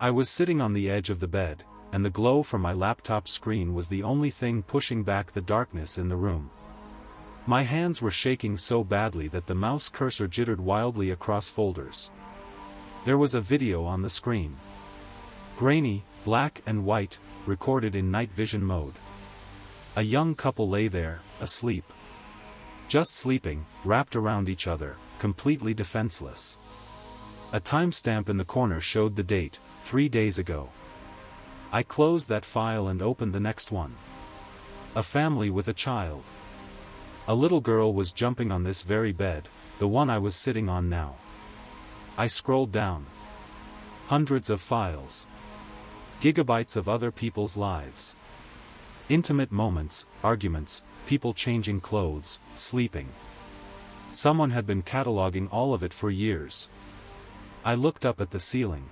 I was sitting on the edge of the bed, and the glow from my laptop screen was the only thing pushing back the darkness in the room. My hands were shaking so badly that the mouse cursor jittered wildly across folders. There was a video on the screen. Grainy, black and white, recorded in night vision mode. A young couple lay there, asleep. Just sleeping, wrapped around each other, completely defenseless. A timestamp in the corner showed the date, 3 days ago. I closed that file and opened the next one. A family with a child. A little girl was jumping on this very bed, the one I was sitting on now. I scrolled down. Hundreds of files. Gigabytes of other people's lives. Intimate moments, arguments, people changing clothes, sleeping. Someone had been cataloging all of it for years. I looked up at the ceiling.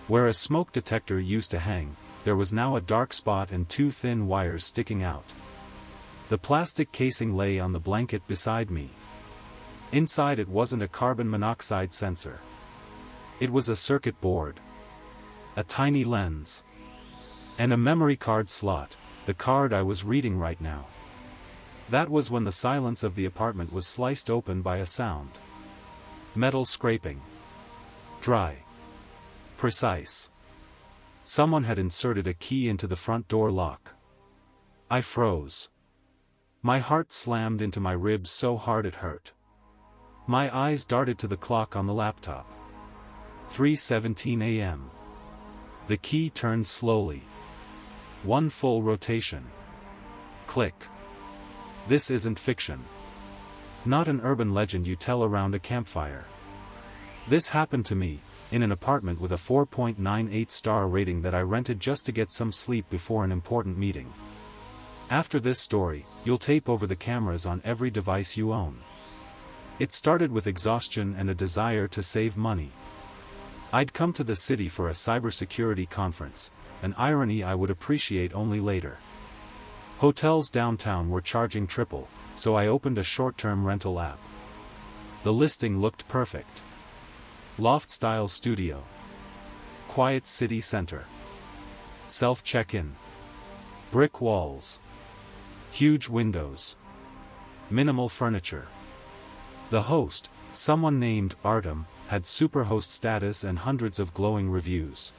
Where a smoke detector used to hang, there was now a dark spot and 2 thin wires sticking out. The plastic casing lay on the blanket beside me. Inside it wasn't a carbon monoxide sensor. It was a circuit board. A tiny lens. And a memory card slot, the card I was reading right now. That was when the silence of the apartment was sliced open by a sound. Metal scraping. Dry. Precise. Someone had inserted a key into the front door lock. I froze. My heart slammed into my ribs so hard it hurt. My eyes darted to the clock on the laptop. 3:17 a.m. The key turned slowly. 1 full rotation. Click. This isn't fiction. Not an urban legend you tell around a campfire. This happened to me, in an apartment with a 4.98 star rating that I rented just to get some sleep before an important meeting. After this story, you'll tape over the cameras on every device you own. It started with exhaustion and a desire to save money. I'd come to the city for a cybersecurity conference, an irony I would appreciate only later. Hotels downtown were charging triple, so I opened a short-term rental app. The listing looked perfect. Loft-style studio. Quiet city center. Self-check-in. Brick walls. Huge windows. Minimal furniture. The host, someone named Artem, had superhost status and hundreds of glowing reviews.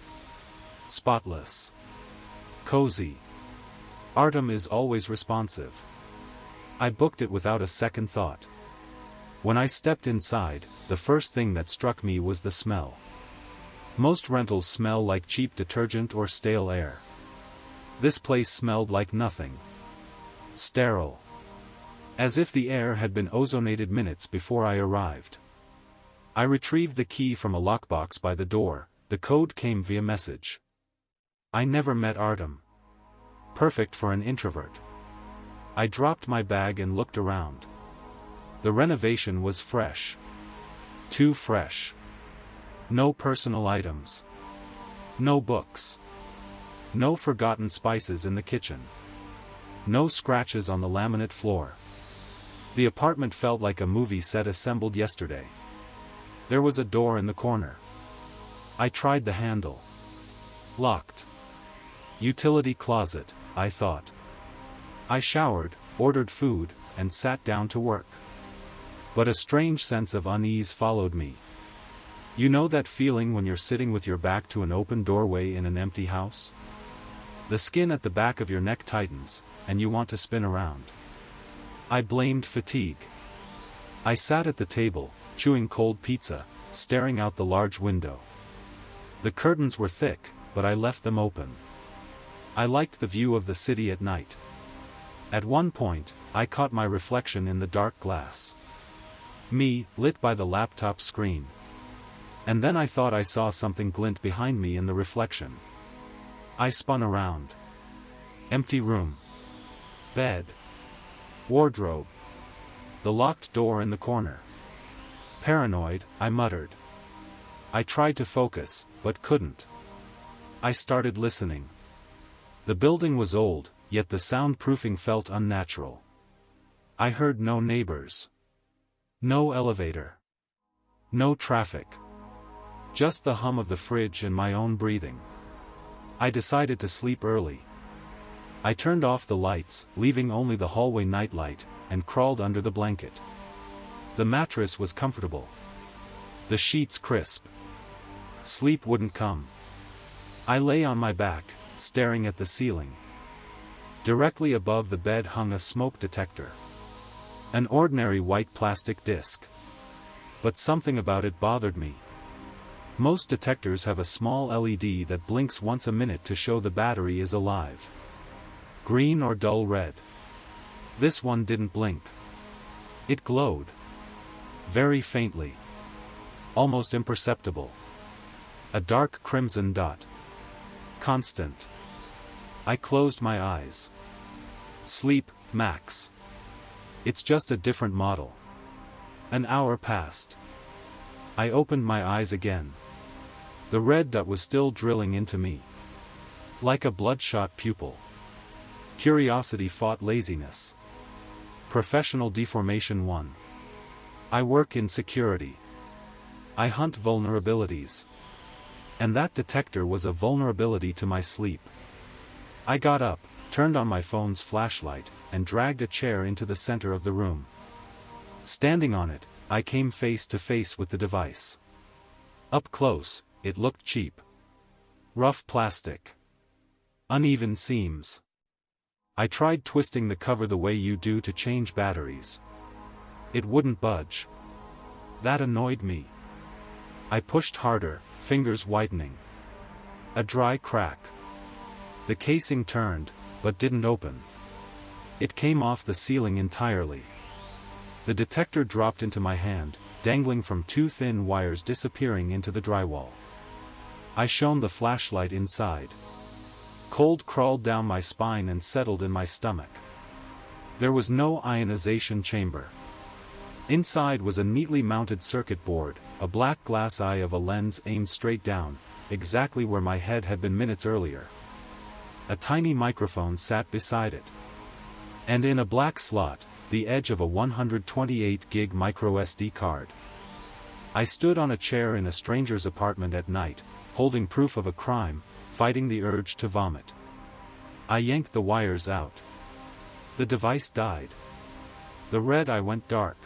Spotless. Cozy. Artem is always responsive. I booked it without a second thought. When I stepped inside, the first thing that struck me was the smell. Most rentals smell like cheap detergent or stale air. This place smelled like nothing. Sterile. As if the air had been ozonated minutes before I arrived. I retrieved the key from a lockbox by the door, the code came via message. I never met Artem. Perfect for an introvert. I dropped my bag and looked around. The renovation was fresh. Too fresh. No personal items. No books. No forgotten spices in the kitchen. No scratches on the laminate floor. The apartment felt like a movie set assembled yesterday. There was a door in the corner. I tried the handle. Locked. Utility closet, I thought. I showered, ordered food, and sat down to work. But a strange sense of unease followed me. You know that feeling when you're sitting with your back to an open doorway in an empty house? The skin at the back of your neck tightens, and you want to spin around. I blamed fatigue. I sat at the table, chewing cold pizza, staring out the large window. The curtains were thick, but I left them open. I liked the view of the city at night. At one point, I caught my reflection in the dark glass. Me, lit by the laptop screen. And then I thought I saw something glint behind me in the reflection. I spun around. Empty room. Bed. Wardrobe. The locked door in the corner. Paranoid, I muttered. I tried to focus, but couldn't. I started listening. The building was old, yet the soundproofing felt unnatural. I heard no neighbors. No elevator. No traffic. Just the hum of the fridge and my own breathing. I decided to sleep early. I turned off the lights, leaving only the hallway nightlight, and crawled under the blanket. The mattress was comfortable. The sheets crisp. Sleep wouldn't come. I lay on my back, staring at the ceiling. Directly above the bed hung a smoke detector. An ordinary white plastic disc. But something about it bothered me. Most detectors have a small LED that blinks once a minute to show the battery is alive. Green or dull red. This one didn't blink. It glowed. Very faintly. Almost imperceptible. A dark crimson dot. Constant. I closed my eyes. Sleep, Max. It's just a different model. An hour passed. I opened my eyes again. The red dot was still drilling into me. Like a bloodshot pupil. Curiosity fought laziness. Professional deformation won. I work in security. I hunt vulnerabilities. And that detector was a vulnerability to my sleep. I got up, turned on my phone's flashlight, and dragged a chair into the center of the room. Standing on it, I came face to face with the device. Up close, it looked cheap. Rough plastic. Uneven seams. I tried twisting the cover the way you do to change batteries. It wouldn't budge. That annoyed me. I pushed harder, fingers whitening. A dry crack. The casing turned, but didn't open. It came off the ceiling entirely. The detector dropped into my hand, dangling from two thin wires disappearing into the drywall. I shone the flashlight inside. Cold crawled down my spine and settled in my stomach. There was no ionization chamber. Inside was a neatly mounted circuit board, a black glass eye of a lens aimed straight down, exactly where my head had been minutes earlier. A tiny microphone sat beside it. And in a black slot, the edge of a 128 gig microSD card. I stood on a chair in a stranger's apartment at night, holding proof of a crime, fighting the urge to vomit. I yanked the wires out. The device died. The red eye went dark.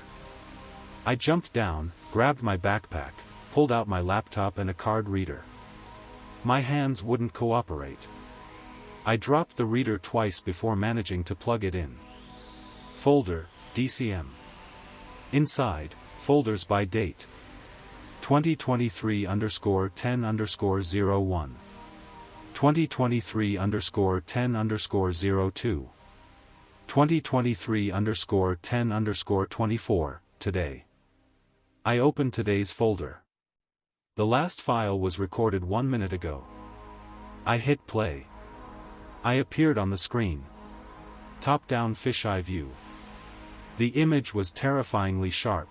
I jumped down, grabbed my backpack, pulled out my laptop and a card reader. My hands wouldn't cooperate. I dropped the reader twice before managing to plug it in. Folder, DCM. Inside, folders by date. 2023_10_01. 2023_10_02. 2023_10_24, today. I opened today's folder. The last file was recorded 1 minute ago. I hit play. I appeared on the screen. Top-down fisheye view. The image was terrifyingly sharp.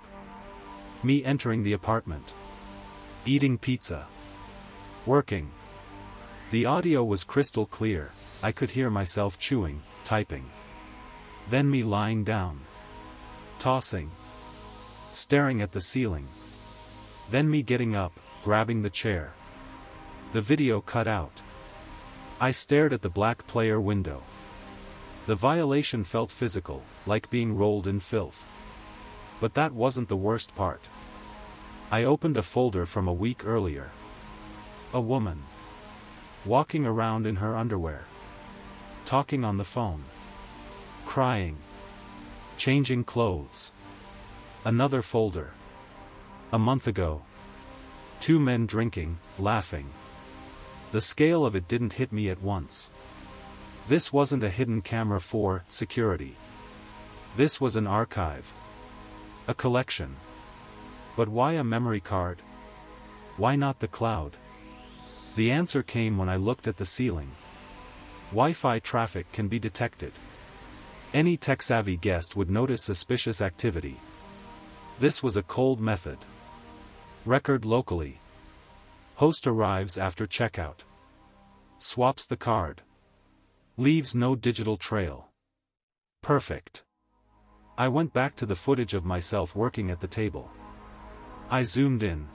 Me entering the apartment. Eating pizza. Working. The audio was crystal clear, I could hear myself chewing, typing. Then me lying down. Tossing. Staring at the ceiling. Then me getting up, grabbing the chair. The video cut out. I stared at the black player window. The violation felt physical, like being rolled in filth. But that wasn't the worst part. I opened a folder from a week earlier. A woman. Walking around in her underwear. Talking on the phone. Crying. Changing clothes. Another folder. A month ago. 2 men drinking, laughing. The scale of it didn't hit me at once. This wasn't a hidden camera for security. This was an archive. A collection. But why a memory card? Why not the cloud? The answer came when I looked at the ceiling. Wi-Fi traffic can be detected. Any tech-savvy guest would notice suspicious activity. This was a cold method. Record locally. Host arrives after checkout. Swaps the card. Leaves no digital trail. Perfect. I went back to the footage of myself working at the table. I zoomed in.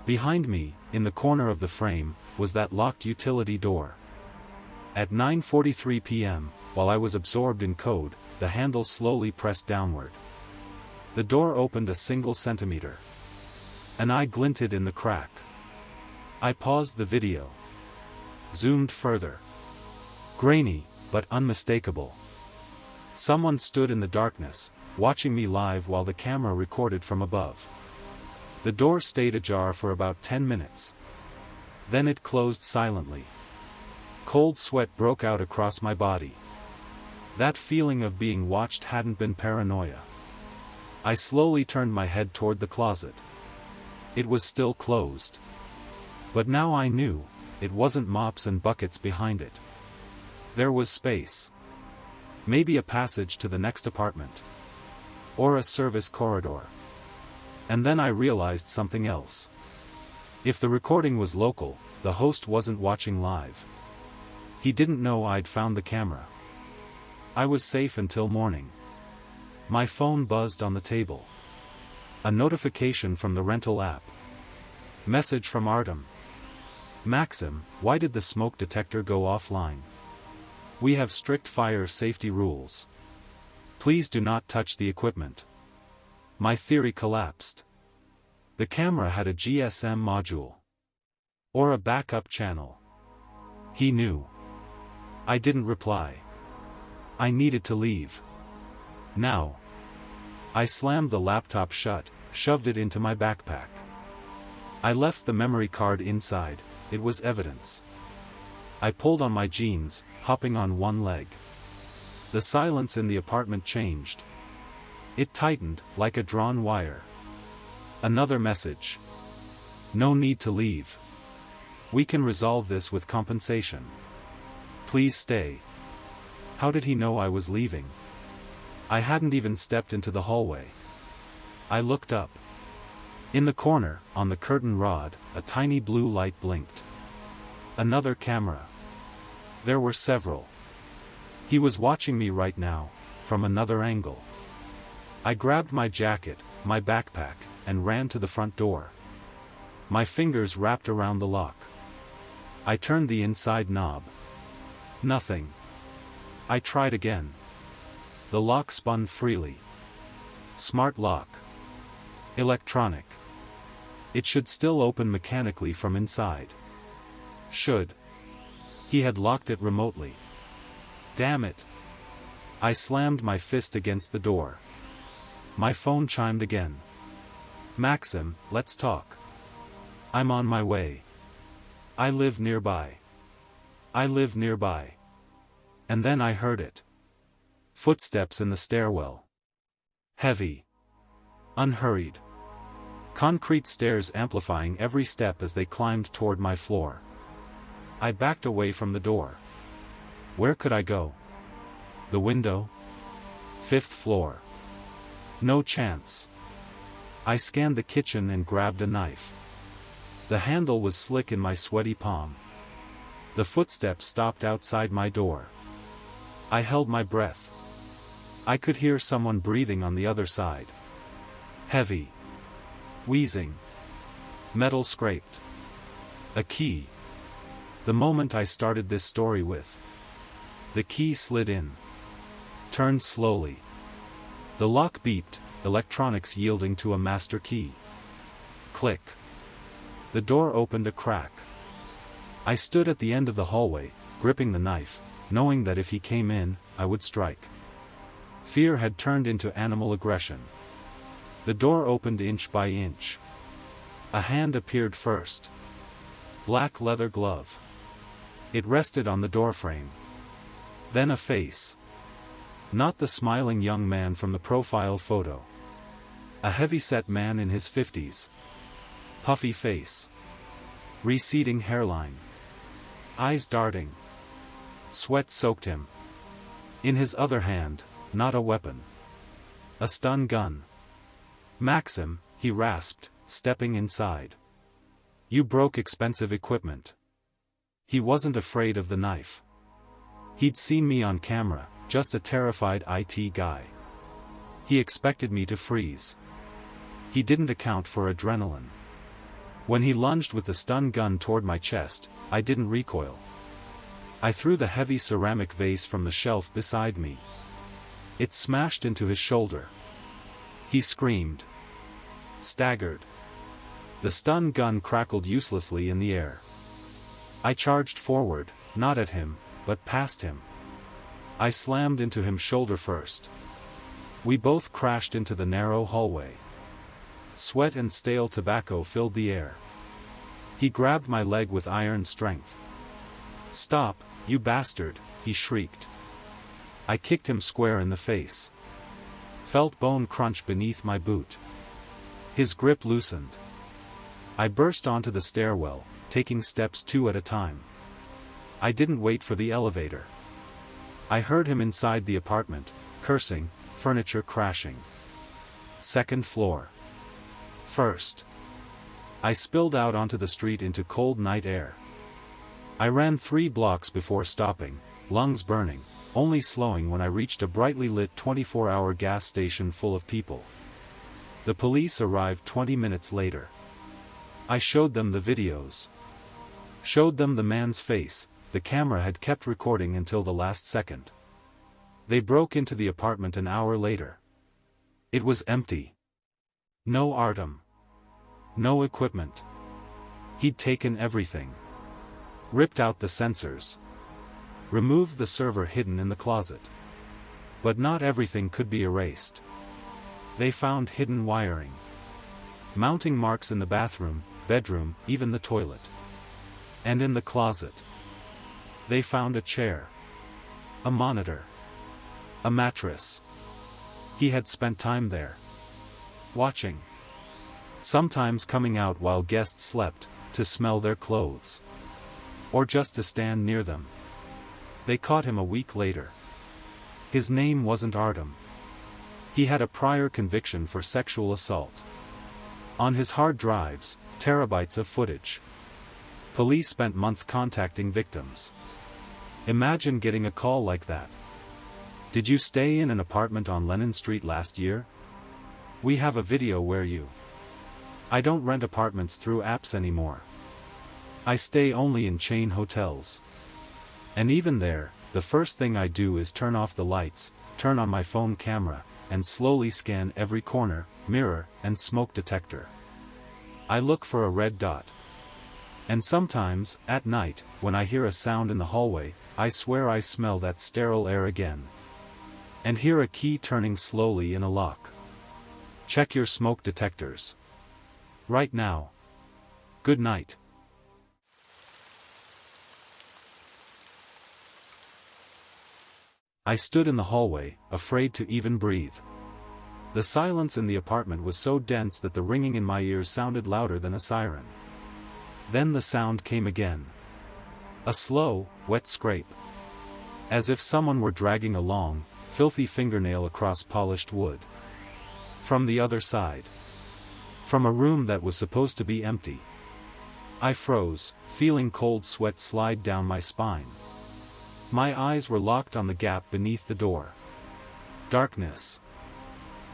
Behind me, in the corner of the frame, was that locked utility door. At 9:43 p.m., while I was absorbed in code, the handle slowly pressed downward. The door opened a single centimeter. An eye glinted in the crack. I paused the video. Zoomed further. Grainy, but unmistakable. Someone stood in the darkness, watching me live while the camera recorded from above. The door stayed ajar for about 10 minutes. Then it closed silently. Cold sweat broke out across my body. That feeling of being watched hadn't been paranoia. I slowly turned my head toward the closet. It was still closed. But now I knew, it wasn't mops and buckets behind it. There was space. Maybe a passage to the next apartment. Or a service corridor. And then I realized something else. If the recording was local, the host wasn't watching live. He didn't know I'd found the camera. I was safe until morning. My phone buzzed on the table. A notification from the rental app. Message from Artem. Maxim, why did the smoke detector go offline? We have strict fire safety rules. Please do not touch the equipment. My theory collapsed. The camera had a GSM module. Or a backup channel. He knew. I didn't reply. I needed to leave. Now. I slammed the laptop shut, shoved it into my backpack. I left the memory card inside, it was evidence. I pulled on my jeans, hopping on one leg. The silence in the apartment changed. It tightened, like a drawn wire. Another message. No need to leave. We can resolve this with compensation. Please stay. How did he know I was leaving? I hadn't even stepped into the hallway. I looked up. In the corner, on the curtain rod, a tiny blue light blinked. Another camera. There were several. He was watching me right now, from another angle. I grabbed my jacket, my backpack, and ran to the front door. My fingers wrapped around the lock. I turned the inside knob. Nothing. I tried again. The lock spun freely. Smart lock. Electronic. It should still open mechanically from inside. Should. He had locked it remotely. Damn it. I slammed my fist against the door. My phone chimed again. Maxim, let's talk. I'm on my way. I live nearby. I live nearby. And then I heard it. Footsteps in the stairwell. Heavy. Unhurried. Concrete stairs amplifying every step as they climbed toward my floor. I backed away from the door. Where could I go? The window? 5th floor. No chance. I scanned the kitchen and grabbed a knife. The handle was slick in my sweaty palm. The footsteps stopped outside my door. I held my breath. I could hear someone breathing on the other side. Heavy. Wheezing. Metal scraped. A key. The moment I started this story with. The key slid in. Turned slowly. The lock beeped, electronics yielding to a master key. Click. The door opened a crack. I stood at the end of the hallway, gripping the knife, knowing that if he came in, I would strike. Fear had turned into animal aggression. The door opened inch by inch. A hand appeared first. Black leather glove. It rested on the doorframe. Then a face. Not the smiling young man from the profile photo. A heavy-set man in his 50s. Puffy face. Receding hairline. Eyes darting. Sweat soaked him. In his other hand, not a weapon. A stun gun. Maxim, he rasped, stepping inside. You broke expensive equipment. He wasn't afraid of the knife. He'd seen me on camera, just a terrified IT guy. He expected me to freeze. He didn't account for adrenaline. When he lunged with the stun gun toward my chest, I didn't recoil. I threw the heavy ceramic vase from the shelf beside me. It smashed into his shoulder. He screamed. Staggered. The stun gun crackled uselessly in the air. I charged forward, not at him, but past him. I slammed into him shoulder first. We both crashed into the narrow hallway. Sweat and stale tobacco filled the air. He grabbed my leg with iron strength. "Stop, you bastard," he shrieked. I kicked him square in the face. Felt bone crunch beneath my boot. His grip loosened. I burst onto the stairwell, taking steps 2 at a time. I didn't wait for the elevator. I heard him inside the apartment, cursing, furniture crashing. Second floor. First. I spilled out onto the street into cold night air. I ran 3 blocks before stopping, lungs burning, only slowing when I reached a brightly lit 24-hour gas station full of people. The police arrived 20 minutes later. I showed them the videos. Showed them the man's face. The camera had kept recording until the last second. They broke into the apartment an hour later. It was empty. No Artem. No equipment. He'd taken everything. Ripped out the sensors. Removed the server hidden in the closet. But not everything could be erased. They found hidden wiring. Mounting marks in the bathroom, bedroom, even the toilet. And in the closet. They found a chair. A monitor. A mattress. He had spent time there. Watching. Sometimes coming out while guests slept, to smell their clothes. Or just to stand near them. They caught him a week later. His name wasn't Artem. He had a prior conviction for sexual assault. On his hard drives, terabytes of footage. Police spent months contacting victims. Imagine getting a call like that. "Did you stay in an apartment on Lennon Street last year? We have a video where you..." I don't rent apartments through apps anymore. I stay only in chain hotels. And even there, the first thing I do is turn off the lights, turn on my phone camera, and slowly scan every corner, mirror, and smoke detector. I look for a red dot. And sometimes, at night, when I hear a sound in the hallway, I swear I smell that sterile air again. And hear a key turning slowly in a lock. Check your smoke detectors. Right now. Good night. I stood in the hallway, afraid to even breathe. The silence in the apartment was so dense that the ringing in my ears sounded louder than a siren. Then the sound came again. A slow, wet scrape. As if someone were dragging a long, filthy fingernail across polished wood. From the other side. From a room that was supposed to be empty. I froze, feeling cold sweat slide down my spine. My eyes were locked on the gap beneath the door. Darkness.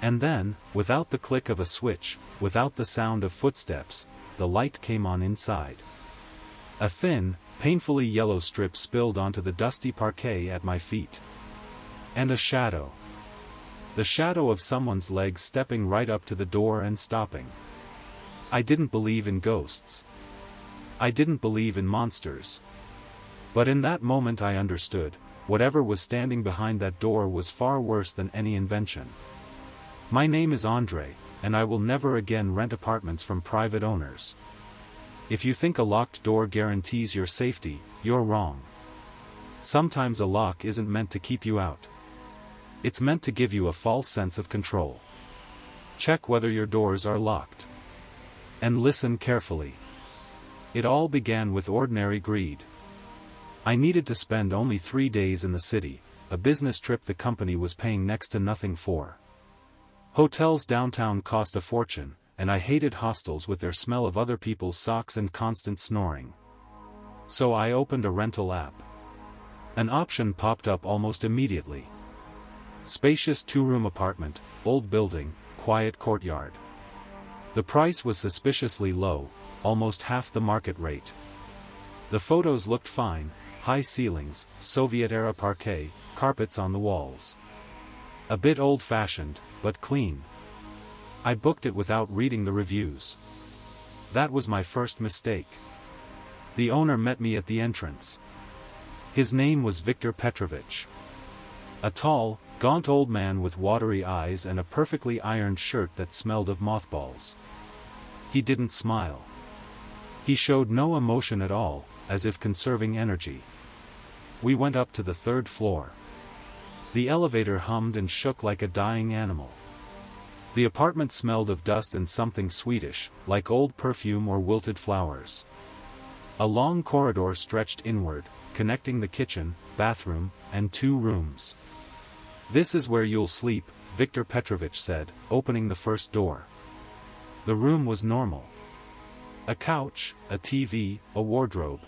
And then, without the click of a switch, without the sound of footsteps, the light came on inside. A thin, painfully yellow strip spilled onto the dusty parquet at my feet. And a shadow. The shadow of someone's legs stepping right up to the door and stopping. I didn't believe in ghosts. I didn't believe in monsters. But in that moment I understood, whatever was standing behind that door was far worse than any invention. My name is Andre, and I will never again rent apartments from private owners. If you think a locked door guarantees your safety, you're wrong. Sometimes a lock isn't meant to keep you out. It's meant to give you a false sense of control. Check whether your doors are locked. And listen carefully. It all began with ordinary greed. I needed to spend only 3 days in the city, a business trip the company was paying next to nothing for. Hotels downtown cost a fortune, and I hated hostels with their smell of other people's socks and constant snoring. So I opened a rental app. An option popped up almost immediately. Spacious 2-room apartment, old building, quiet courtyard. The price was suspiciously low, almost half the market rate. The photos looked fine: high ceilings, Soviet-era parquet, carpets on the walls. A bit old-fashioned, but clean. I booked it without reading the reviews. That was my first mistake. The owner met me at the entrance. His name was Viktor Petrovich. A tall, gaunt old man with watery eyes and a perfectly ironed shirt that smelled of mothballs. He didn't smile. He showed no emotion at all, as if conserving energy. We went up to the third floor. The elevator hummed and shook like a dying animal. The apartment smelled of dust and something Swedish, like old perfume or wilted flowers. A long corridor stretched inward, connecting the kitchen, bathroom, and 2 rooms. "This is where you'll sleep," Viktor Petrovich said, opening the first door. The room was normal. A couch, a TV, a wardrobe.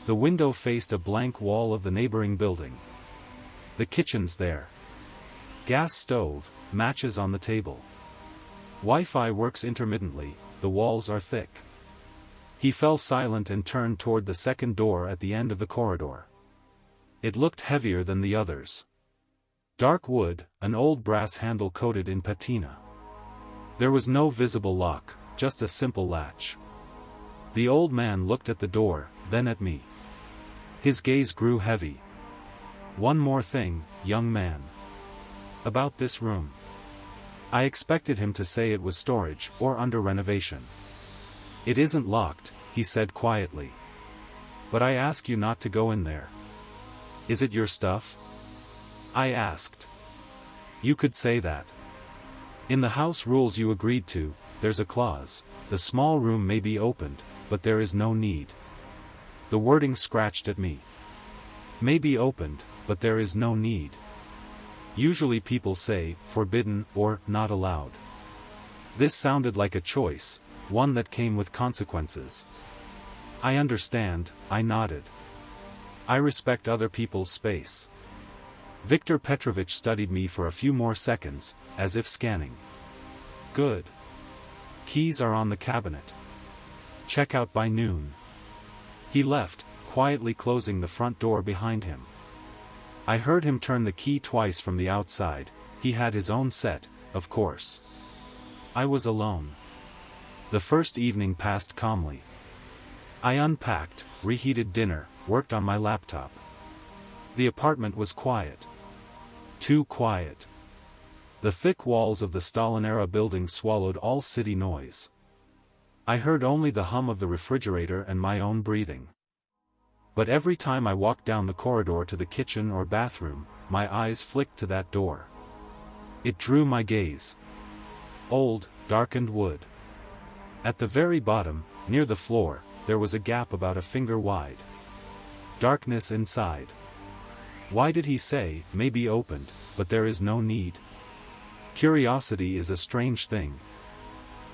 The window faced a blank wall of the neighboring building. The kitchen's there. Gas stove, matches on the table. Wi-Fi works intermittently, the walls are thick. He fell silent and turned toward the second door at the end of the corridor. It looked heavier than the others. Dark wood, an old brass handle coated in patina. There was no visible lock, just a simple latch. The old man looked at the door, then at me. His gaze grew heavy. "One more thing, young man. About this room." I expected him to say it was storage, or under renovation. "It isn't locked," he said quietly. "But I ask you not to go in there." "Is it your stuff?" I asked. "You could say that. In the house rules you agreed to, there's a clause: the small room may be opened, but there is no need." The wording scratched at me. May be opened, but there is no need. Usually people say, forbidden, or not allowed. This sounded like a choice, one that came with consequences. "I understand," I nodded. "I respect other people's space." Viktor Petrovich studied me for a few more seconds, as if scanning. "Good. Keys are on the cabinet. Check out by noon." He left, quietly closing the front door behind him. I heard him turn the key twice from the outside. He had his own set, of course. I was alone. The first evening passed calmly. I unpacked, reheated dinner, worked on my laptop. The apartment was quiet. Too quiet. The thick walls of the Stalin-era building swallowed all city noise. I heard only the hum of the refrigerator and my own breathing. But every time I walked down the corridor to the kitchen or bathroom, my eyes flicked to that door. It drew my gaze. Old, darkened wood. At the very bottom, near the floor, there was a gap about a finger wide. Darkness inside. Why did he say, "may be opened, but there is no need"? Curiosity is a strange thing.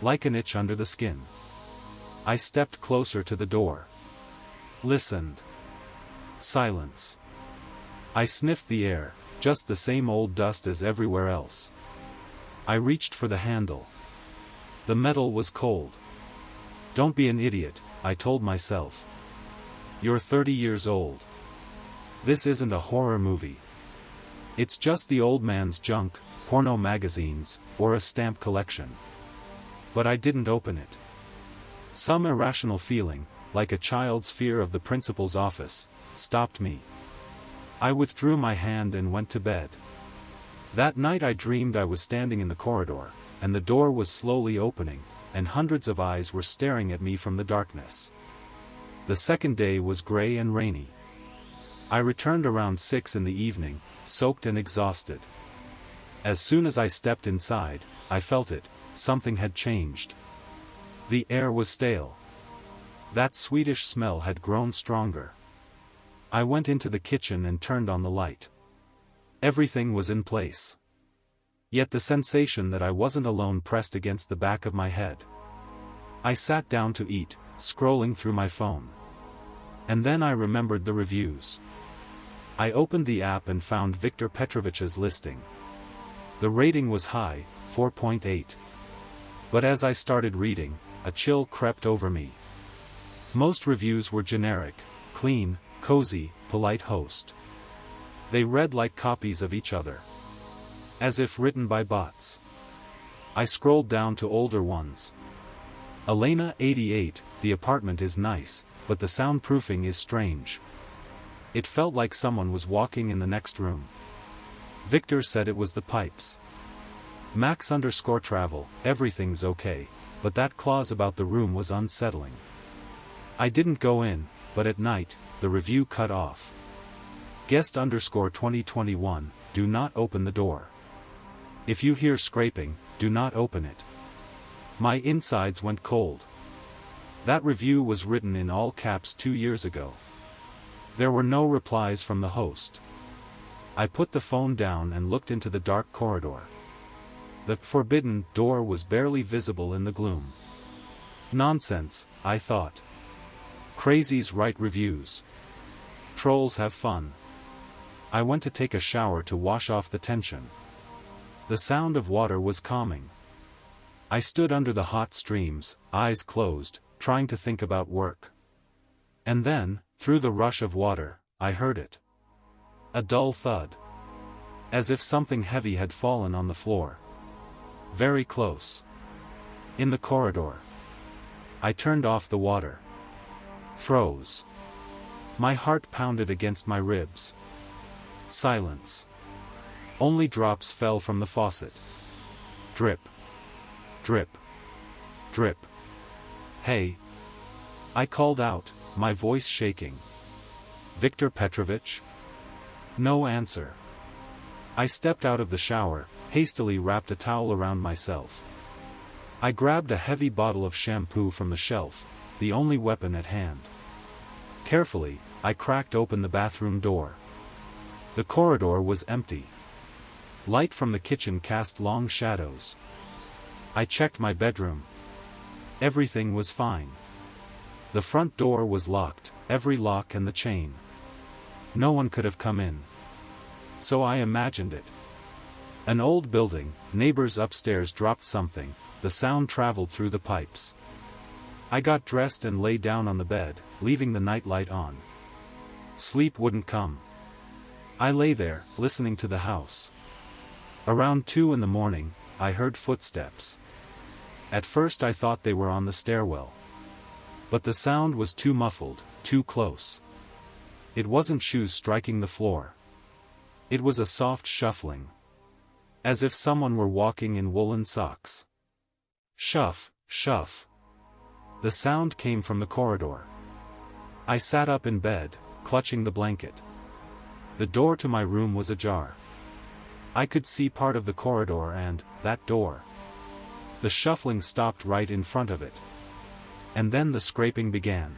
Like an itch under the skin. I stepped closer to the door. Listened. Silence. I sniffed the air, just the same old dust as everywhere else. I reached for the handle. The metal was cold. "Don't be an idiot," I told myself. "You're 30 years old. This isn't a horror movie. It's just the old man's junk, porno magazines, or a stamp collection." But I didn't open it. Some irrational feeling, like a child's fear of the principal's office, stopped me. I withdrew my hand and went to bed. That night I dreamed I was standing in the corridor, and the door was slowly opening, and hundreds of eyes were staring at me from the darkness. The second day was gray and rainy. I returned around 6 in the evening, soaked and exhausted. As soon as I stepped inside, I felt it: something had changed. The air was stale. That Swedish smell had grown stronger. I went into the kitchen and turned on the light. Everything was in place. Yet the sensation that I wasn't alone pressed against the back of my head. I sat down to eat, scrolling through my phone. And then I remembered the reviews. I opened the app and found Viktor Petrovich's listing. The rating was high, 4.8. But as I started reading, a chill crept over me. Most reviews were generic: clean, cozy, polite host. They read like copies of each other, as if written by bots. I scrolled down to older ones. Elena 88, the apartment is nice, but the soundproofing is strange. It felt like someone was walking in the next room. Victor said it was the pipes. Max_travel, everything's okay, but that clause about the room was unsettling. I didn't go in, but at night, the review cut off. Guest_2021, do not open the door. If you hear scraping, do not open it. My insides went cold. That review was written in all caps 2 years ago. There were no replies from the host. I put the phone down and looked into the dark corridor. The forbidden door was barely visible in the gloom. Nonsense, I thought. Crazies write reviews. Trolls have fun. I went to take a shower to wash off the tension. The sound of water was calming. I stood under the hot streams, eyes closed, trying to think about work. And then, through the rush of water, I heard it. A dull thud. As if something heavy had fallen on the floor. Very close. In the corridor. I turned off the water. Froze. My heart pounded against my ribs. Silence. Only drops fell from the faucet. Drip. Drip. Drip. Hey. I called out, my voice shaking. Viktor Petrovich? No answer. I stepped out of the shower, hastily wrapped a towel around myself. I grabbed a heavy bottle of shampoo from the shelf, the only weapon at hand. Carefully, I cracked open the bathroom door. The corridor was empty. Light from the kitchen cast long shadows. I checked my bedroom. Everything was fine. The front door was locked, every lock and the chain. No one could have come in. So I imagined it. An old building, neighbors upstairs dropped something, the sound traveled through the pipes. I got dressed and lay down on the bed, leaving the nightlight on. Sleep wouldn't come. I lay there, listening to the house. Around 2 in the morning, I heard footsteps. At first I thought they were on the stairwell. But the sound was too muffled, too close. It wasn't shoes striking the floor. It was a soft shuffling. As if someone were walking in woolen socks. Shuff, shuff. The sound came from the corridor. I sat up in bed, clutching the blanket. The door to my room was ajar. I could see part of the corridor and, that door. The shuffling stopped right in front of it. And then the scraping began.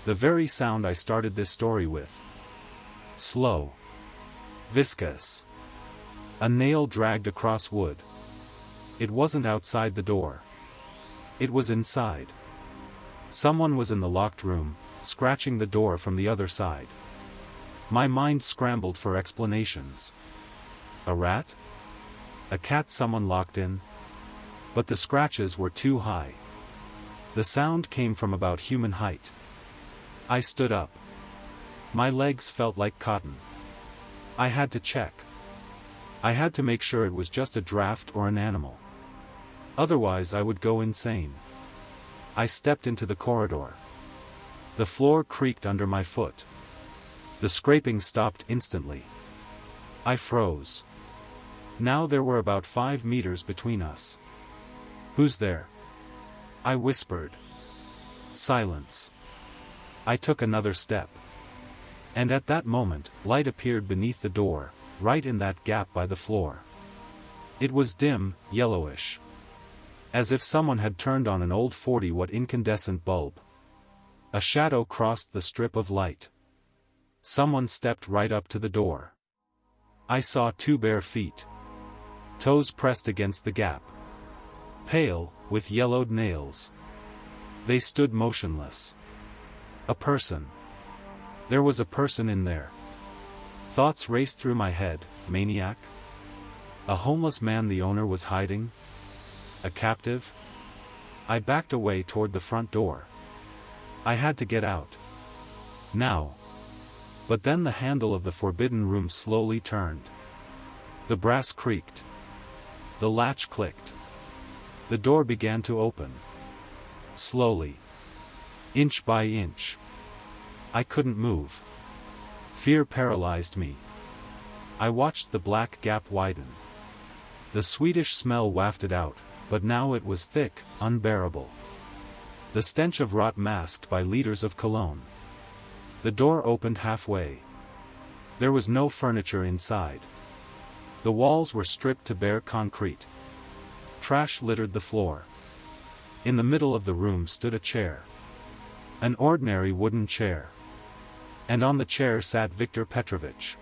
The very sound I started this story with. Slow. Viscous. A nail dragged across wood. It wasn't outside the door. It was inside. Someone was in the locked room, scratching the door from the other side. My mind scrambled for explanations. A rat? A cat someone locked in? But the scratches were too high. The sound came from about human height. I stood up. My legs felt like cotton. I had to check. I had to make sure it was just a draft or an animal. Otherwise I would go insane. I stepped into the corridor. The floor creaked under my foot. The scraping stopped instantly. I froze. Now there were about 5 meters between us. Who's there? I whispered. Silence. I took another step. And at that moment, light appeared beneath the door, right in that gap by the floor. It was dim, yellowish. As if someone had turned on an old 40-watt incandescent bulb. A shadow crossed the strip of light. Someone stepped right up to the door. I saw 2 bare feet. Toes pressed against the gap. Pale, with yellowed nails. They stood motionless. A person. There was a person in there. Thoughts raced through my head. Maniac? A homeless man the owner was hiding? A captive? I backed away toward the front door. I had to get out. Now. But then the handle of the forbidden room slowly turned. The brass creaked. The latch clicked. The door began to open. Slowly. Inch by inch. I couldn't move. Fear paralyzed me. I watched the black gap widen. The sweetish smell wafted out, but now it was thick, unbearable. The stench of rot masked by liters of cologne. The door opened halfway. There was no furniture inside. The walls were stripped to bare concrete. Trash littered the floor. In the middle of the room stood a chair. An ordinary wooden chair. And on the chair sat Viktor Petrovich.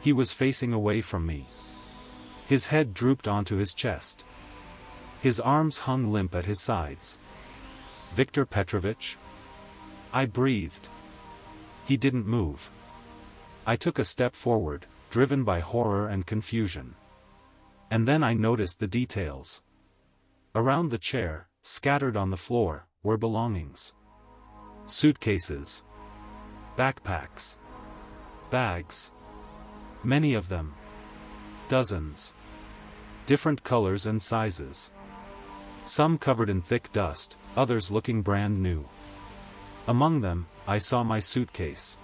He was facing away from me. His head drooped onto his chest. His arms hung limp at his sides. Viktor Petrovich? I breathed. He didn't move. I took a step forward, driven by horror and confusion. And then I noticed the details. Around the chair, scattered on the floor, were belongings. Suitcases. Backpacks. Bags. Many of them. Dozens. Different colors and sizes. Some covered in thick dust, others looking brand new. Among them, I saw my suitcase.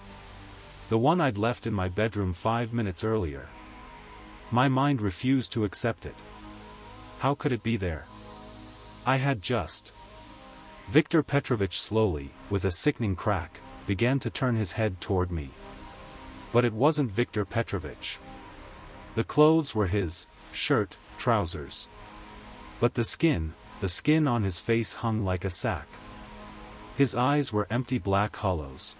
The one I'd left in my bedroom 5 minutes earlier. My mind refused to accept it. How could it be there? I had just. Viktor Petrovich slowly, with a sickening crack, began to turn his head toward me. But it wasn't Viktor Petrovich. The clothes were his, shirt, trousers. But the skin on his face hung like a sack. His eyes were empty black hollows.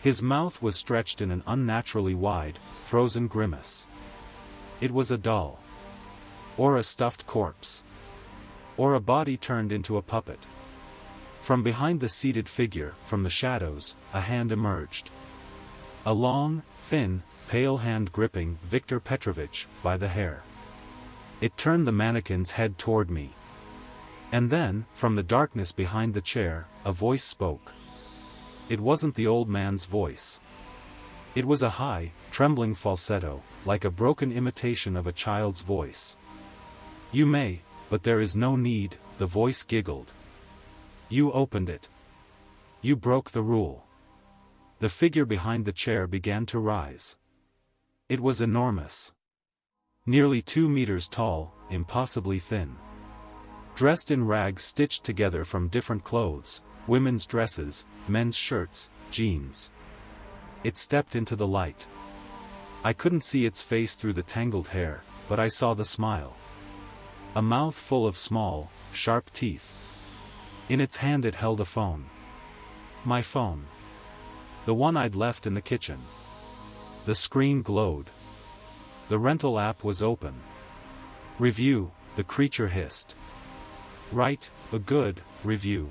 His mouth was stretched in an unnaturally wide, frozen grimace. It was a doll. Or a stuffed corpse. Or a body turned into a puppet. From behind the seated figure, from the shadows, a hand emerged. A long, thin, pale hand gripping Viktor Petrovich by the hair. It turned the mannequin's head toward me. And then, from the darkness behind the chair, a voice spoke. It wasn't the old man's voice. It was a high, trembling falsetto, like a broken imitation of a child's voice. You may, but there is no need, the voice giggled. You opened it. You broke the rule. The figure behind the chair began to rise. It was enormous. Nearly 2 meters tall, impossibly thin. Dressed in rags stitched together from different clothes, women's dresses, men's shirts, jeans. It stepped into the light. I couldn't see its face through the tangled hair, but I saw the smile. A mouth full of small, sharp teeth. In its hand it held a phone. My phone. The one I'd left in the kitchen. The screen glowed. The rental app was open. Review, the creature hissed. Write, a good, review.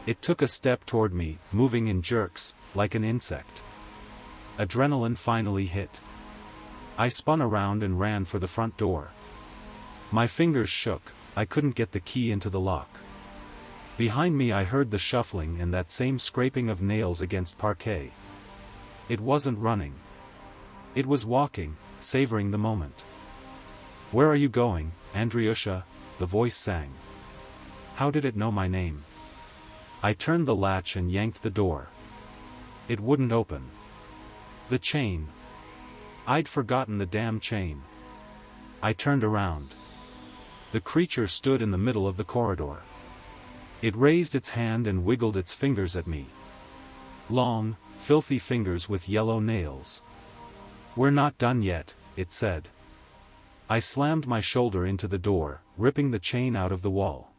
It took a step toward me, moving in jerks, like an insect. Adrenaline finally hit. I spun around and ran for the front door. My fingers shook, I couldn't get the key into the lock. Behind me I heard the shuffling and that same scraping of nails against parquet. It wasn't running. It was walking, savoring the moment. Where are you going, Andriusha? The voice sang. How did it know my name? I turned the latch and yanked the door. It wouldn't open. The chain. I'd forgotten the damn chain. I turned around. The creature stood in the middle of the corridor. It raised its hand and wiggled its fingers at me. Long, filthy fingers with yellow nails. We're not done yet, it said. I slammed my shoulder into the door, ripping the chain out of the wall.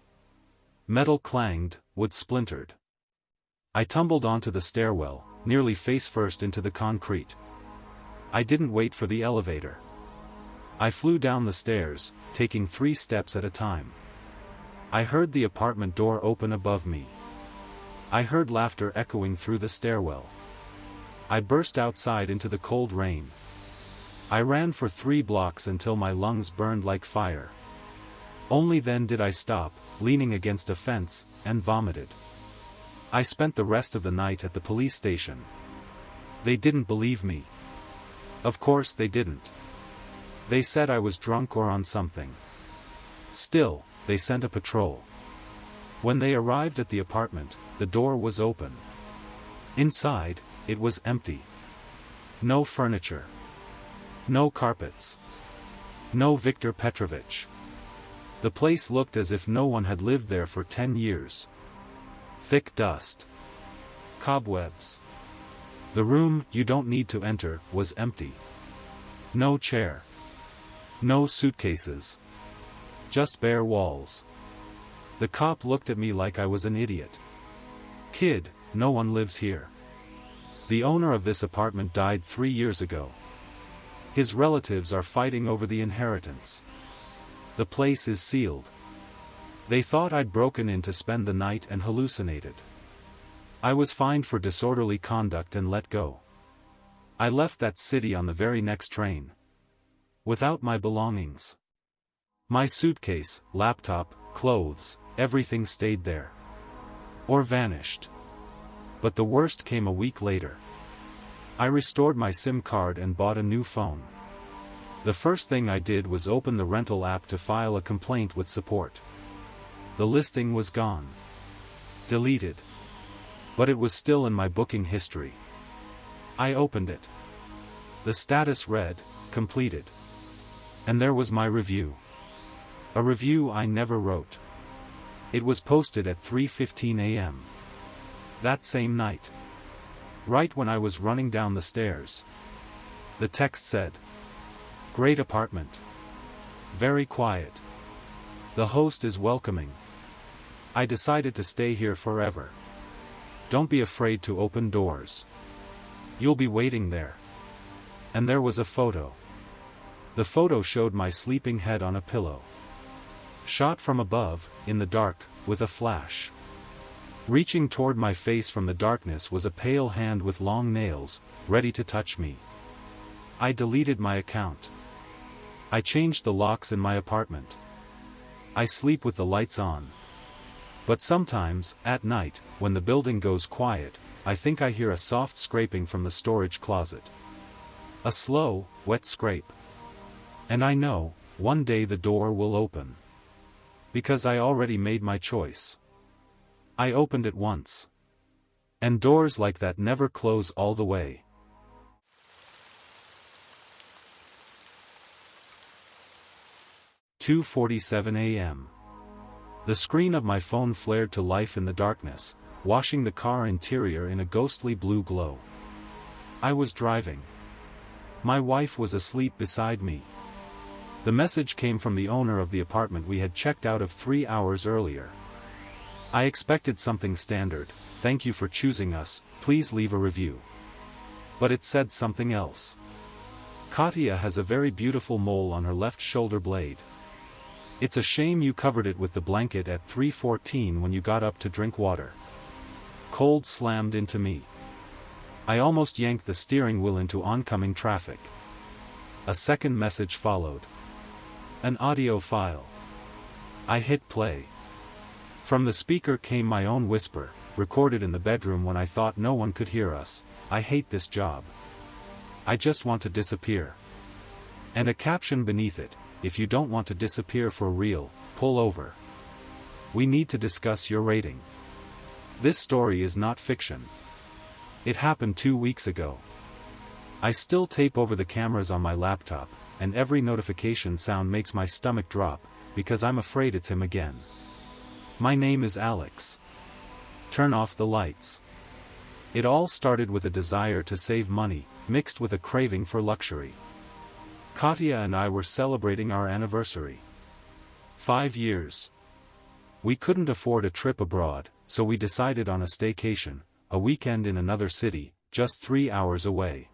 Metal clanged, wood splintered. I tumbled onto the stairwell, nearly face first into the concrete. I didn't wait for the elevator. I flew down the stairs, taking 3 steps at a time. I heard the apartment door open above me. I heard laughter echoing through the stairwell. I burst outside into the cold rain. I ran for 3 blocks until my lungs burned like fire. Only then did I stop, leaning against a fence, and vomited. I spent the rest of the night at the police station. They didn't believe me. Of course they didn't. They said I was drunk or on something. Still, they sent a patrol. When they arrived at the apartment, the door was open. Inside, it was empty. No furniture. No carpets. No Viktor Petrovich. The place looked as if no one had lived there for 10 years. Thick dust. Cobwebs. The room you don't need to enter was empty. No chair. No suitcases. Just bare walls. The cop looked at me like I was an idiot. Kid, no one lives here. The owner of this apartment died 3 years ago. His relatives are fighting over the inheritance. The place is sealed. They thought I'd broken in to spend the night and hallucinated. I was fined for disorderly conduct and let go. I left that city on the very next train. Without my belongings. My suitcase, laptop, clothes, everything stayed there. Or vanished. But the worst came a week later. I restored my SIM card and bought a new phone. The first thing I did was open the rental app to file a complaint with support. The listing was gone. Deleted. But it was still in my booking history. I opened it. The status read, completed. And there was my review. A review I never wrote. It was posted at 3:15 a.m. that same night. Right when I was running down the stairs. The text said, "Great apartment. Very quiet. The host is welcoming. I decided to stay here forever. Don't be afraid to open doors. You'll be waiting there." And there was a photo. The photo showed my sleeping head on a pillow. Shot from above, in the dark, with a flash. Reaching toward my face from the darkness was a pale hand with long nails, ready to touch me. I deleted my account. I changed the locks in my apartment. I sleep with the lights on. But sometimes, at night, when the building goes quiet, I think I hear a soft scraping from the storage closet. A slow, wet scrape. And I know, one day the door will open. Because I already made my choice. I opened it once. And doors like that never close all the way. "2:47 a.m. The screen of my phone flared to life in the darkness, washing the car interior in a ghostly blue glow. I was driving. My wife was asleep beside me. The message came from the owner of the apartment we had checked out of 3 hours earlier. I expected something standard, "Thank you for choosing us, please leave a review." But it said something else. "Katya has a very beautiful mole on her left shoulder blade. It's a shame you covered it with the blanket at 3:14 when you got up to drink water." Cold slammed into me. I almost yanked the steering wheel into oncoming traffic. A second message followed. An audio file. I hit play. From the speaker came my own whisper, recorded in the bedroom when I thought no one could hear us. "I hate this job. I just want to disappear." And a caption beneath it, "If you don't want to disappear for real, pull over. We need to discuss your rating." This story is not fiction. It happened 2 weeks ago. I still tape over the cameras on my laptop, and every notification sound makes my stomach drop, because I'm afraid it's him again. My name is Alex. Turn off the lights. It all started with a desire to save money, mixed with a craving for luxury. Katya and I were celebrating our anniversary. 5 years. We couldn't afford a trip abroad, so we decided on a staycation, a weekend in another city, just 3 hours away.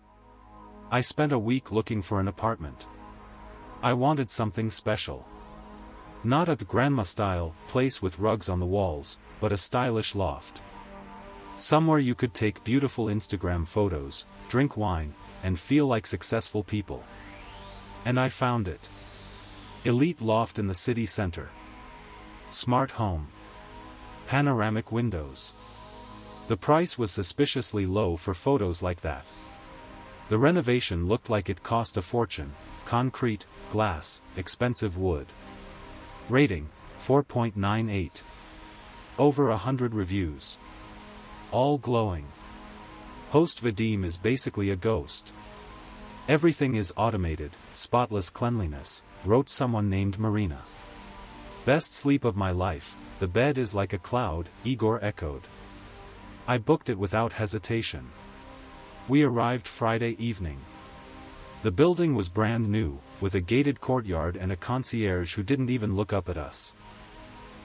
I spent a week looking for an apartment. I wanted something special. Not a grandma-style place with rugs on the walls, but a stylish loft. Somewhere you could take beautiful Instagram photos, drink wine, and feel like successful people. And I found it. Elite loft in the city center, Smart home. Panoramic windows. The price was suspiciously low for photos like that. The renovation looked like it cost a fortune: concrete, glass, expensive wood. Rating: 4.98. Over 100 reviews. All glowing. Host Vadim is basically a ghost. Everything is automated, spotless cleanliness, wrote someone named Marina. Best sleep of my life, the bed is like a cloud, Igor echoed. I booked it without hesitation. We arrived Friday evening. The building was brand new, with a gated courtyard and a concierge who didn't even look up at us.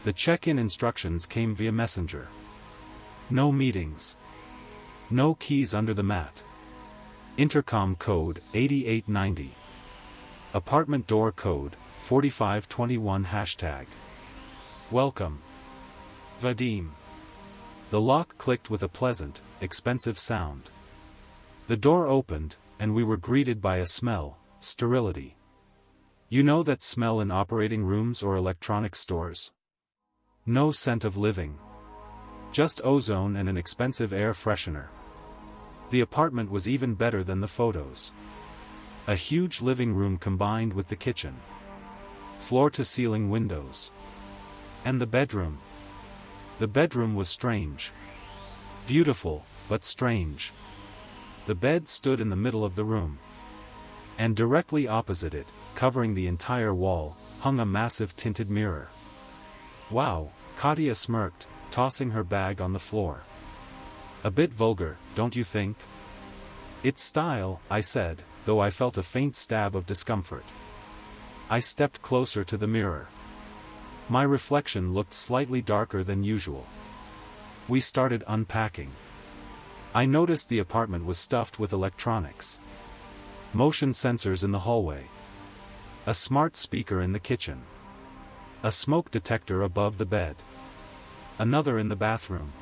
The check-in instructions came via messenger. No meetings. No keys under the mat. Intercom code 8890. Apartment door code 4521 #. Welcome. Vadim. The lock clicked with a pleasant, expensive sound. The door opened, and we were greeted by a smell: sterility. You know that smell in operating rooms or electronics stores? No scent of living. Just ozone and an expensive air freshener. The apartment was even better than the photos. A huge living room combined with the kitchen. Floor-to-ceiling windows. And the bedroom. The bedroom was strange. Beautiful, but strange. The bed stood in the middle of the room. And directly opposite it, covering the entire wall, hung a massive tinted mirror. Wow, Katya smirked, tossing her bag on the floor. A bit vulgar, don't you think? It's style, I said, though I felt a faint stab of discomfort. I stepped closer to the mirror. My reflection looked slightly darker than usual. We started unpacking. I noticed the apartment was stuffed with electronics. Motion sensors in the hallway. A smart speaker in the kitchen. A smoke detector above the bed. Another in the bathroom.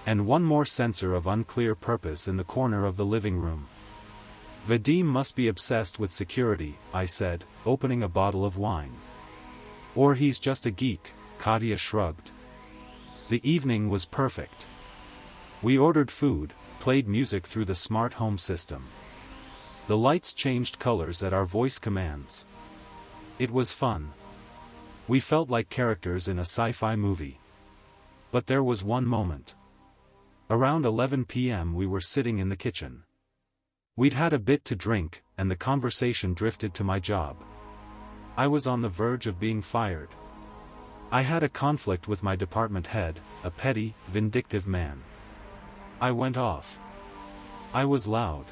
And one more sensor of unclear purpose in the corner of the living room. Vadim must be obsessed with security, I said, opening a bottle of wine. Or he's just a geek, Katya shrugged. The evening was perfect. We ordered food, played music through the smart home system. The lights changed colors at our voice commands. It was fun. We felt like characters in a sci-fi movie. But there was one moment. Around 11 p.m. we were sitting in the kitchen. We'd had a bit to drink, and the conversation drifted to my job. I was on the verge of being fired. I had a conflict with my department head, a petty, vindictive man. I went off. I was loud.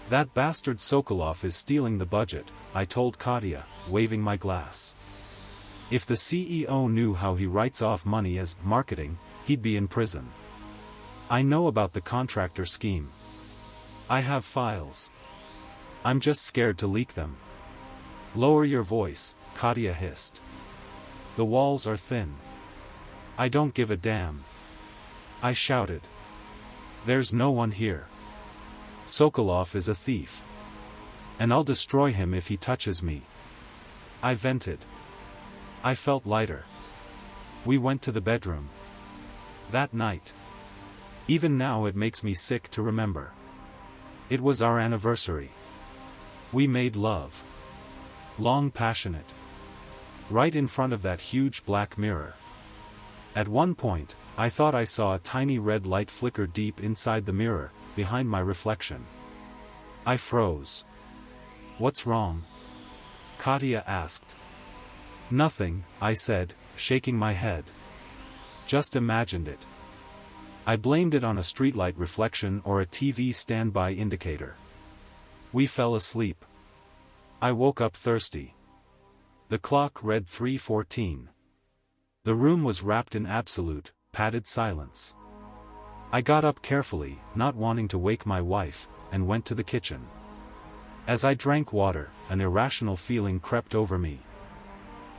That bastard Sokolov is stealing the budget, I told Katya, waving my glass. If the CEO knew how he writes off money as marketing, he'd be in prison. I know about the contractor scheme. I have files. I'm just scared to leak them. Lower your voice, Katya hissed. The walls are thin. I don't give a damn. I shouted. There's no one here. Sokolov is a thief. And I'll destroy him if he touches me. I vented. I felt lighter. We went to the bedroom. That night. Even now it makes me sick to remember. It was our anniversary. We made love. Long, passionate. Right in front of that huge black mirror. At one point, I thought I saw a tiny red light flicker deep inside the mirror, behind my reflection. I froze. What's wrong? Katya asked. Nothing, I said, shaking my head. Just imagined it. I blamed it on a streetlight reflection or a TV standby indicator. We fell asleep. I woke up thirsty. The clock read 3:14. The room was wrapped in absolute, padded silence. I got up carefully, not wanting to wake my wife, and went to the kitchen. As I drank water, an irrational feeling crept over me.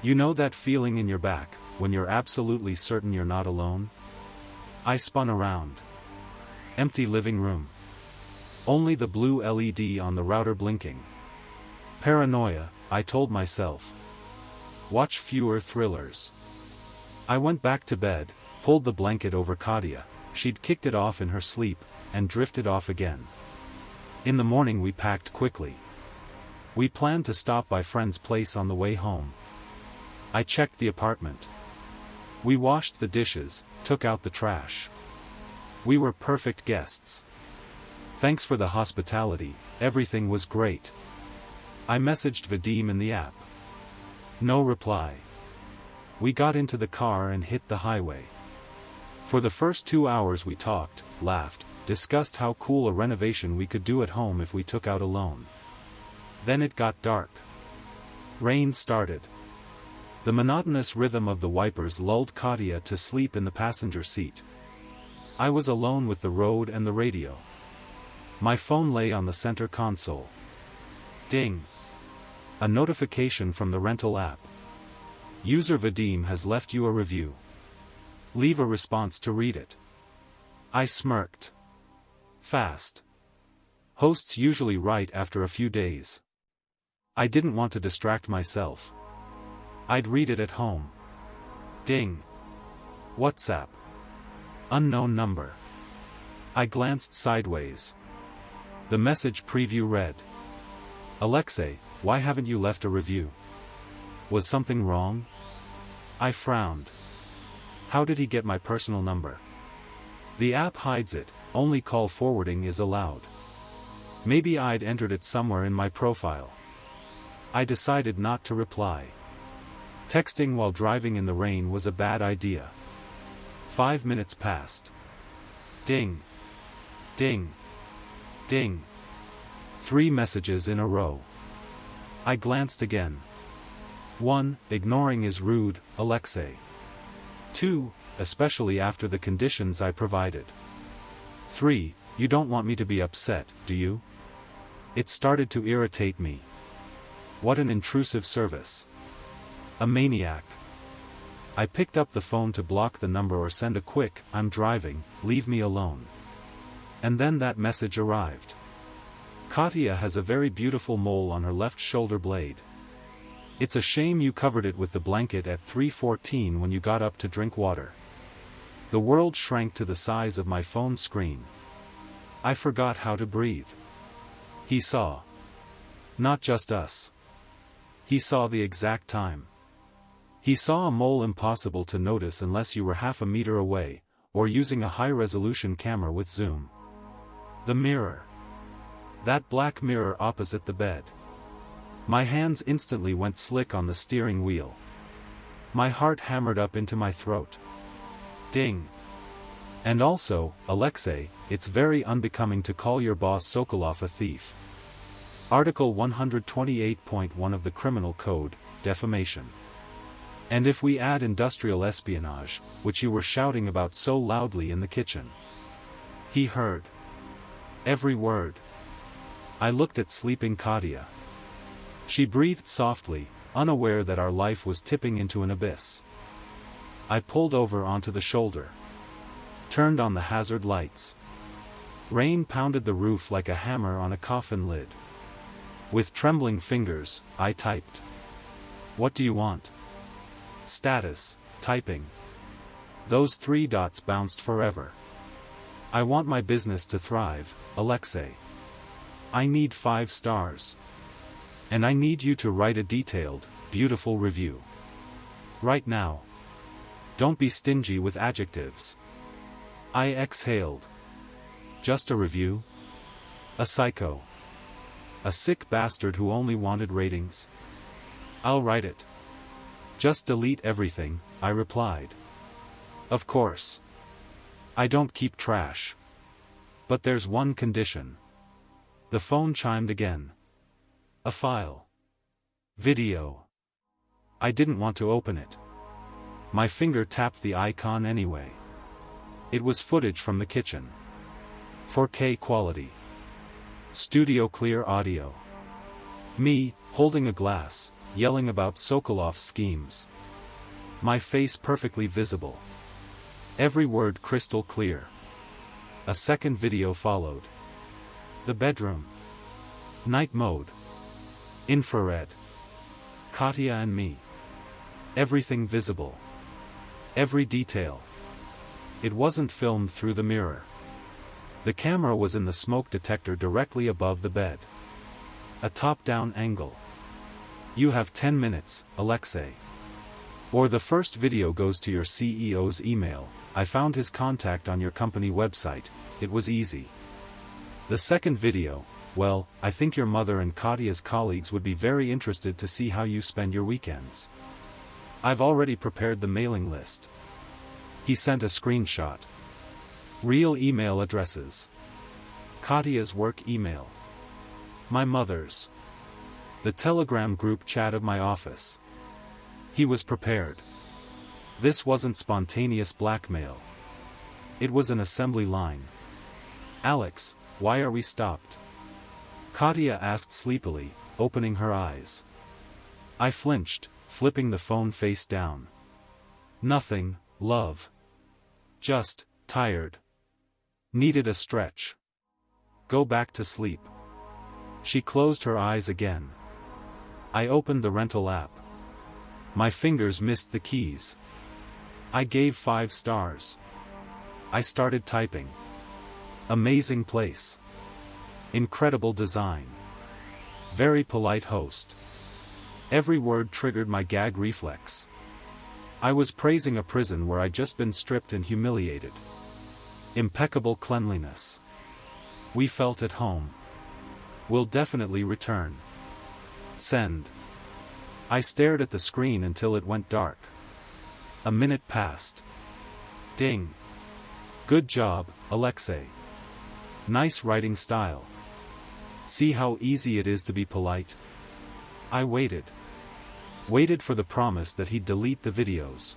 You know that feeling in your back, when you're absolutely certain you're not alone? I spun around. Empty living room. Only the blue LED on the router blinking. Paranoia, I told myself. Watch fewer thrillers. I went back to bed, pulled the blanket over Katya, she'd kicked it off in her sleep, and drifted off again. In the morning we packed quickly. We planned to stop by friend's place on the way home. I checked the apartment. We washed the dishes, took out the trash. We were perfect guests. Thanks for the hospitality, everything was great. I messaged Vadim in the app. No reply. We got into the car and hit the highway. For the first 2 hours we talked, laughed, discussed how cool a renovation we could do at home if we took out a loan. Then it got dark. Rain started. The monotonous rhythm of the wipers lulled Katya to sleep in the passenger seat. I was alone with the road and the radio. My phone lay on the center console. Ding! A notification from the rental app. User Vadim has left you a review. Leave a response to read it. I smirked. Fast. Hosts usually write after a few days. I didn't want to distract myself. I'd read it at home. Ding. WhatsApp. Unknown number. I glanced sideways. The message preview read: Alexei, why haven't you left a review? Was something wrong? I frowned. How did he get my personal number? The app hides it, only call forwarding is allowed. Maybe I'd entered it somewhere in my profile. I decided not to reply. Texting while driving in the rain was a bad idea. 5 minutes passed. Ding. Ding. Ding. 3 messages in a row. I glanced again. 1. Ignoring is rude, Alexei. 2. Especially after the conditions I provided. 3. You don't want me to be upset, do you? It started to irritate me. What an intrusive service. A maniac. I picked up the phone to block the number or send a quick, I'm driving, leave me alone. And then that message arrived. Katya has a very beautiful mole on her left shoulder blade. It's a shame you covered it with the blanket at 3:14 when you got up to drink water. The world shrank to the size of my phone screen. I forgot how to breathe. He saw. Not just us. He saw the exact time. He saw a mole impossible to notice unless you were half a meter away, or using a high-resolution camera with zoom. The mirror. That black mirror opposite the bed. My hands instantly went slick on the steering wheel. My heart hammered up into my throat. Ding. And also, Alexei, it's very unbecoming to call your boss Sokolov a thief. Article 128.1 of the Criminal Code, defamation. And if we add industrial espionage, which you were shouting about so loudly in the kitchen. He heard. Every word. I looked at sleeping Katya. She breathed softly, unaware that our life was tipping into an abyss. I pulled over onto the shoulder. Turned on the hazard lights. Rain pounded the roof like a hammer on a coffin lid. With trembling fingers, I typed. What do you want? Status, typing. Those 3 dots bounced forever. I want my business to thrive, Alexei. I need 5 stars. And I need you to write a detailed, beautiful review. Right now. Don't be stingy with adjectives. I exhaled. Just a review? A psycho. A sick bastard who only wanted ratings. I'll write it. Just delete everything, I replied. Of course. I don't keep trash. But there's one condition. The phone chimed again. A file. Video. I didn't want to open it. My finger tapped the icon anyway. It was footage from the kitchen. 4K quality. Studio clear audio. Me, holding a glass, yelling about Sokolov's schemes. My face perfectly visible. Every word crystal clear. A second video followed. The bedroom. Night mode. Infrared. Katya and me. Everything visible. Every detail. It wasn't filmed through the mirror. The camera was in the smoke detector directly above the bed. A top-down angle. You have 10 minutes, Alexei. Or the first video goes to your CEO's email. I found his contact on your company website. It was easy. The second video, well, I think your mother and Katya's colleagues would be very interested to see how you spend your weekends. I've already prepared the mailing list. He sent a screenshot. Real email addresses. Katya's work email. My mother's. The Telegram group chat of my office. He was prepared. This wasn't spontaneous blackmail. It was an assembly line. Alex, why are we stopped? Katya asked sleepily, opening her eyes. I flinched, flipping the phone face down. Nothing, love. Just, tired. Needed a stretch. Go back to sleep. She closed her eyes again. I opened the rental app. My fingers missed the keys. I gave 5 stars. I started typing. Amazing place. Incredible design. Very polite host. Every word triggered my gag reflex. I was praising a prison where I'd just been stripped and humiliated. Impeccable cleanliness. We felt at home. We'll definitely return. Send. I stared at the screen until it went dark. A minute passed. Ding. Good job, Alexei. Nice writing style. See how easy it is to be polite? I waited. Waited for the promise that he'd delete the videos.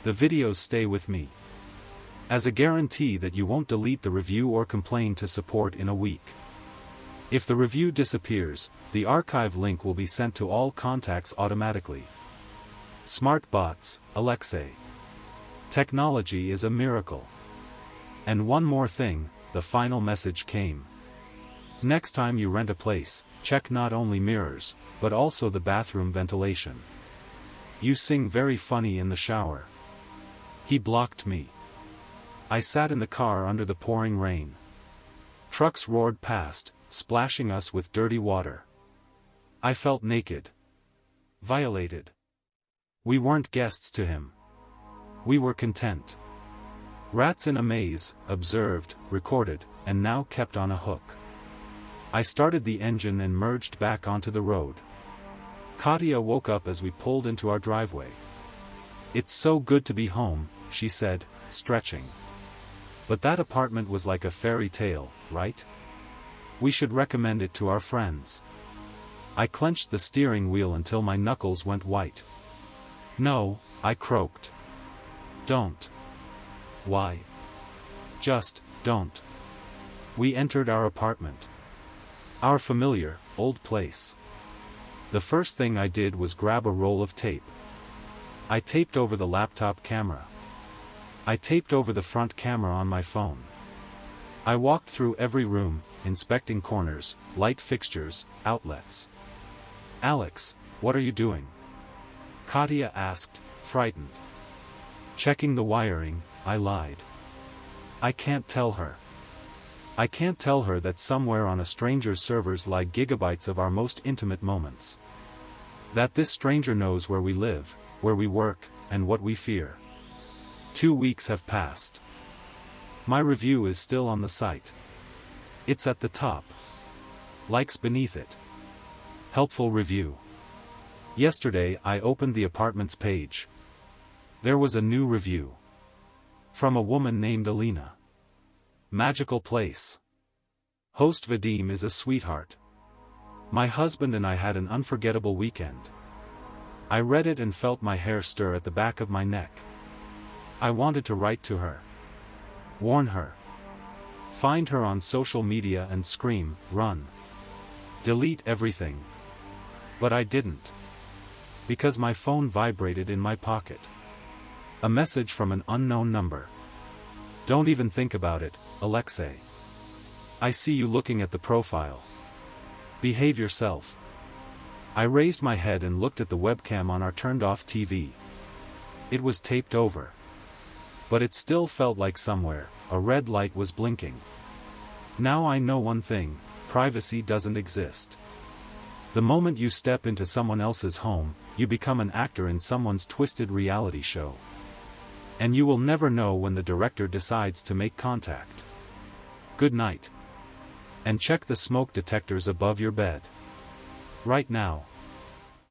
The videos stay with me. As a guarantee that you won't delete the review or complain to support in a week. If the review disappears, the archive link will be sent to all contacts automatically. Smart bots, Alexei. Technology is a miracle. And one more thing, the final message came. Next time you rent a place, check not only mirrors, but also the bathroom ventilation. You sing very funny in the shower. He blocked me. I sat in the car under the pouring rain. Trucks roared past, splashing us with dirty water. I felt naked. Violated. We weren't guests to him. We were content. Rats in a maze, observed, recorded, and now kept on a hook. I started the engine and merged back onto the road. Katya woke up as we pulled into our driveway. It's so good to be home, she said, stretching. But that apartment was like a fairy tale, right? We should recommend it to our friends. I clenched the steering wheel until my knuckles went white. No, I croaked. Don't. Why? Just, don't. We entered our apartment. Our familiar, old place. The first thing I did was grab a roll of tape. I taped over the laptop camera. I taped over the front camera on my phone. I walked through every room, inspecting corners, light fixtures, outlets. Alex, what are you doing? Katya asked, frightened. Checking the wiring, I lied. I can't tell her. I can't tell her that somewhere on a stranger's servers lie gigabytes of our most intimate moments. That this stranger knows where we live, where we work, and what we fear. 2 weeks have passed. My review is still on the site. It's at the top. Likes beneath it. Helpful review. Yesterday I opened the apartment's page. There was a new review. From a woman named Alina. Magical place. Host Vadim is a sweetheart. My husband and I had an unforgettable weekend. I read it and felt my hair stir at the back of my neck. I wanted to write to her. Warn her. Find her on social media and scream, run. Delete everything. But I didn't. Because my phone vibrated in my pocket. A message from an unknown number. Don't even think about it, Alexei. I see you looking at the profile. Behave yourself. I raised my head and looked at the webcam on our turned-off TV. It was taped over. But it still felt like somewhere, a red light was blinking. Now I know one thing: privacy doesn't exist. The moment you step into someone else's home, you become an actor in someone's twisted reality show. And you will never know when the director decides to make contact. Good night. And check the smoke detectors above your bed. Right now.